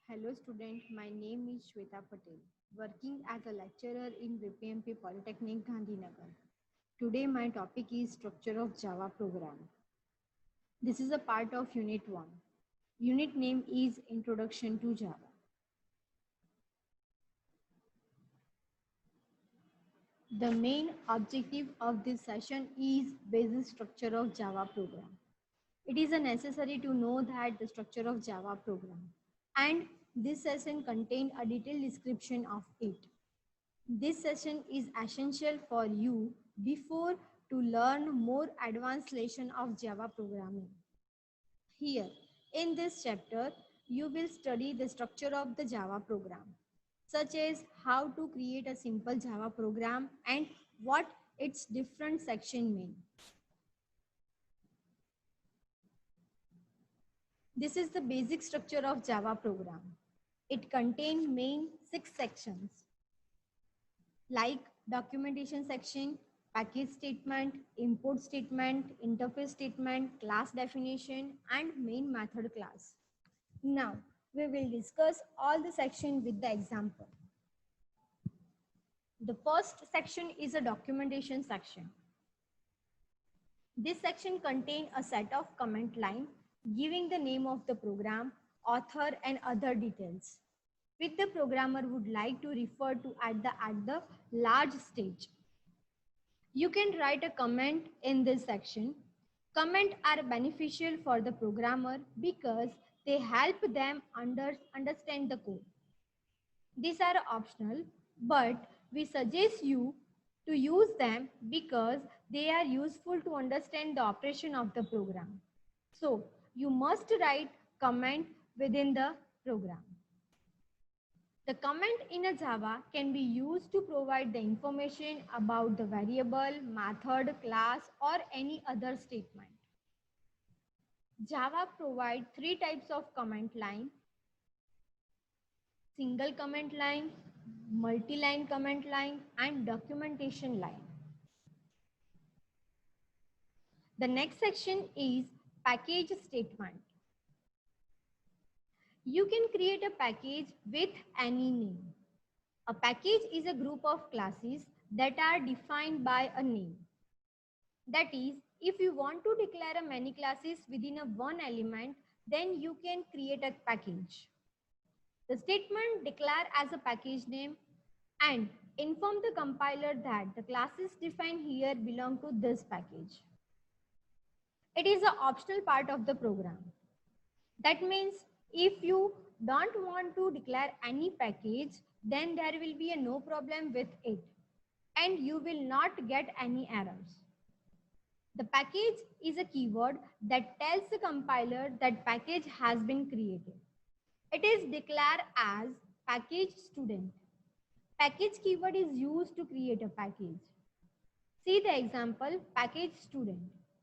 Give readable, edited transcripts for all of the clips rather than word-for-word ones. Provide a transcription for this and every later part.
Hello student, my name is Shweta Patel, working as a lecturer in VPMP Polytechnic Gandhinagar. Today my topic is structure of Java program. This is a part of Unit 1. Unit name is Introduction to Java. The main objective of this session is basic structure of Java program. It is necessary to know that the structure of Java program, and this session contains a detailed description of it. This session is essential for you before to learn more advanced lesson of Java programming. Here, in this chapter, you will study the structure of the Java program, such as how to create a simple Java program and what its different section mean. This is the basic structure of Java program. It contains main 6 sections like documentation section, package statement, import statement, interface statement, class definition, and main method class. Now, we will discuss all the section with the example. The first section is a documentation section. This section contains a set of comment line giving the name of the program, author, and other details, which the programmer would like to refer to at the large stage. You can write a comment in this section. Comments are beneficial for the programmer because they help them understand the code. These are optional, but we suggest you to use them because they are useful to understand the operation of the program. So you must write comment within the program. The comment in a Java can be used to provide the information about the variable, method, class, or any other statement. Java provides 3 types of comment line: single comment line, multi-line comment line, and documentation line. The next section is package statement. You can create a package with any name. A package is a group of classes that are defined by a name. That is, if you want to declare many classes within a one element, then you can create a package. The statement declare as a package name and inform the compiler that the classes defined here belong to this package. It is an optional part of the program. That means if you don't want to declare any package, then there will be no problem with it and you will not get any errors. The package is a keyword that tells the compiler that package has been created. It is declared as package student. Package keyword is used to create a package. See the example, package student.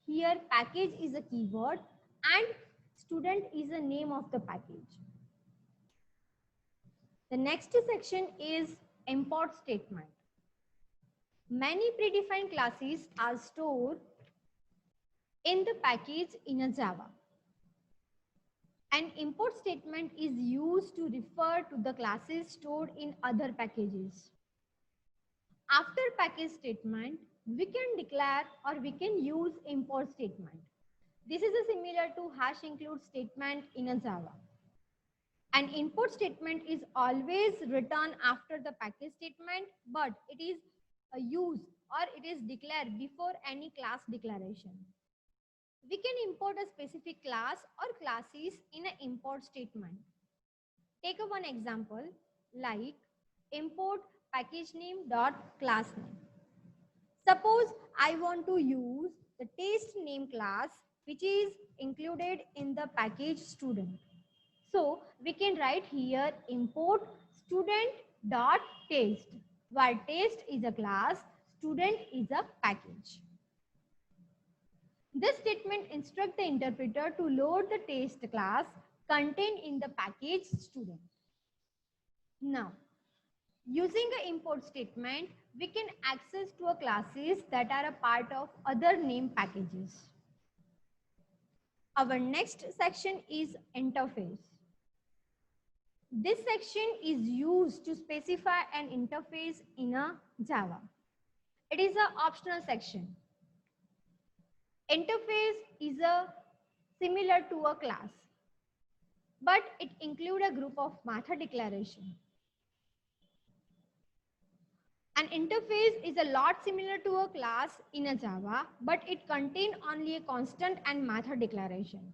Here package is a keyword and student is the name of the package. The next section is import statement. Many predefined classes are stored in the package in a Java. An import statement is used to refer to the classes stored in other packages. After package statement, we can declare or we can use import statement. This is similar to hash include statement in a Java. An import statement is always written after the package statement, but it is used or it is declared before any class declaration. We can import a specific class or classes in an import statement. Take one example like import package name dot class name. Suppose I want to use the test name class which is included in the package student. So we can write here import student dot test, where test is a class, student is a package. This statement instructs the interpreter to load the test class contained in the package student. Now, using the import statement, we can access to a classes that are a part of other name packages. Our next section is interface. This section is used to specify an interface in a Java. It is an optional section. Interface is similar to a class, but it includes a group of method declaration. An interface is a lot similar to a class in a Java, but it contains only a constant and method declaration.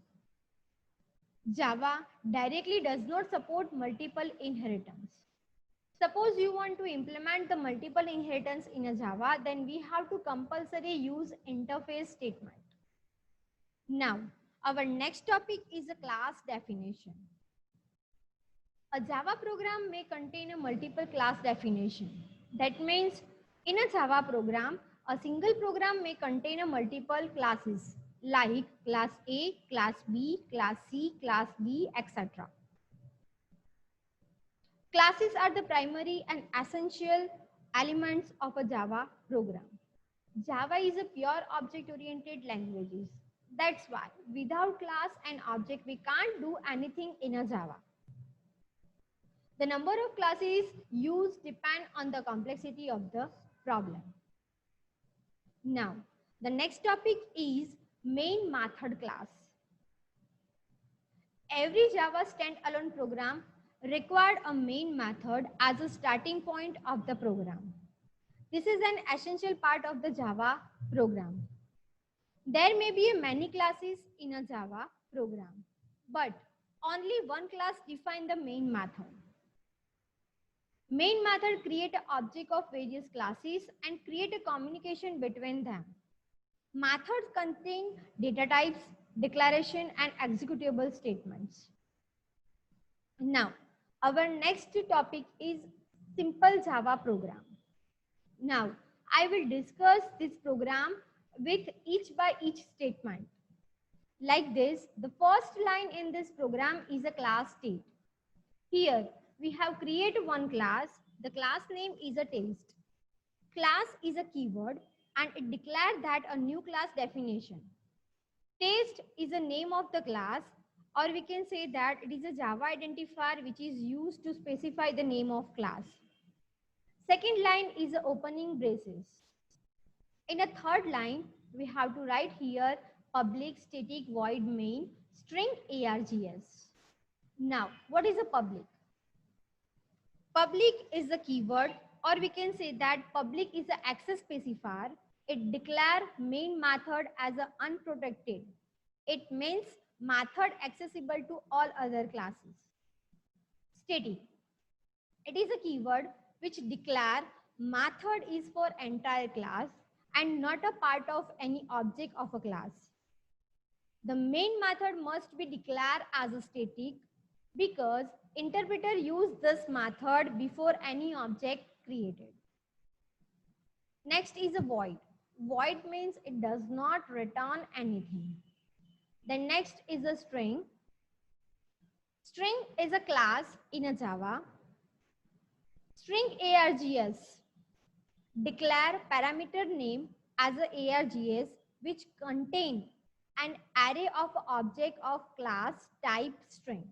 Java directly does not support multiple inheritance. Suppose you want to implement the multiple inheritance in a Java, then we have to compulsory use interface statement. Now, our next topic is a class definition. A Java program may contain a multiple class definition. That means in a Java program, a single program may contain a multiple classes like class A, class B, class C, class D, etc. Classes are the primary and essential elements of a Java program. Java is a pure object-oriented language. That's why without class and object, we can't do anything in a Java. The number of classes used depend on the complexity of the problem. Now, the next topic is main method class. Every Java standalone program required a main method as a starting point of the program. This is an essential part of the Java program. There may be many classes in a Java program, but only one class defines the main method. Main method create an object of various classes and create a communication between them. Methods contain data types, declaration, and executable statements. Now, our next topic is simple Java program. Now, I will discuss this program with each statement. Like this, the first line in this program is a class state. Here, we have created one class. The class name is a taste. Class is a keyword and it declares that a new class definition. Taste is the name of the class, or we can say that it is a Java identifier which is used to specify the name of class. Second line is the opening braces. In a third line, we have to write here public static void main string args. Now, what is a public? Public is the keyword, or we can say that public is the access specifier. It declares main method as unprotected. It means method accessible to all other classes. Static. It is a keyword which declares method is for entire class and not a part of any object of a class. The main method must be declared as a static because interpreter use this method before any object created. Next is a void. Void means it does not return anything. Then next is a string. String is a class in a Java. String args declare parameter name as a args which contain an array of object of class type string.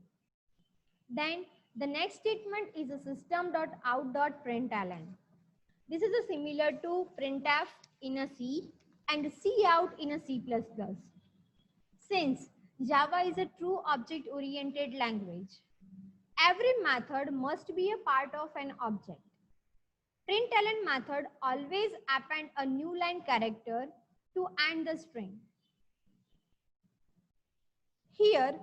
Then the next statement is a system.out.println. This is a similar to printf in a C and cout in a C++. Since Java is a true object-oriented language, every method must be a part of an object. Println method always append a new line character to end the string. Here,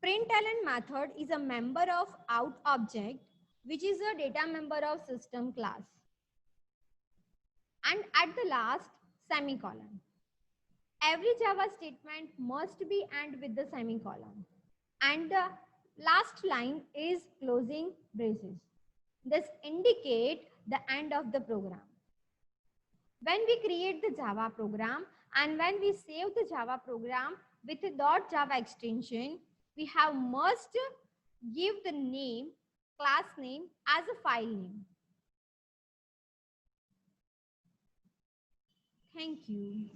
println method is a member of out object, which is a data member of system class. And at the last, semicolon. Every Java statement must be end with the semicolon. And the last line is closing braces. This indicates the end of the program. When we create the Java program and when we save the Java program with a .java extension, we have must give the name, class name as a file name. Thank you.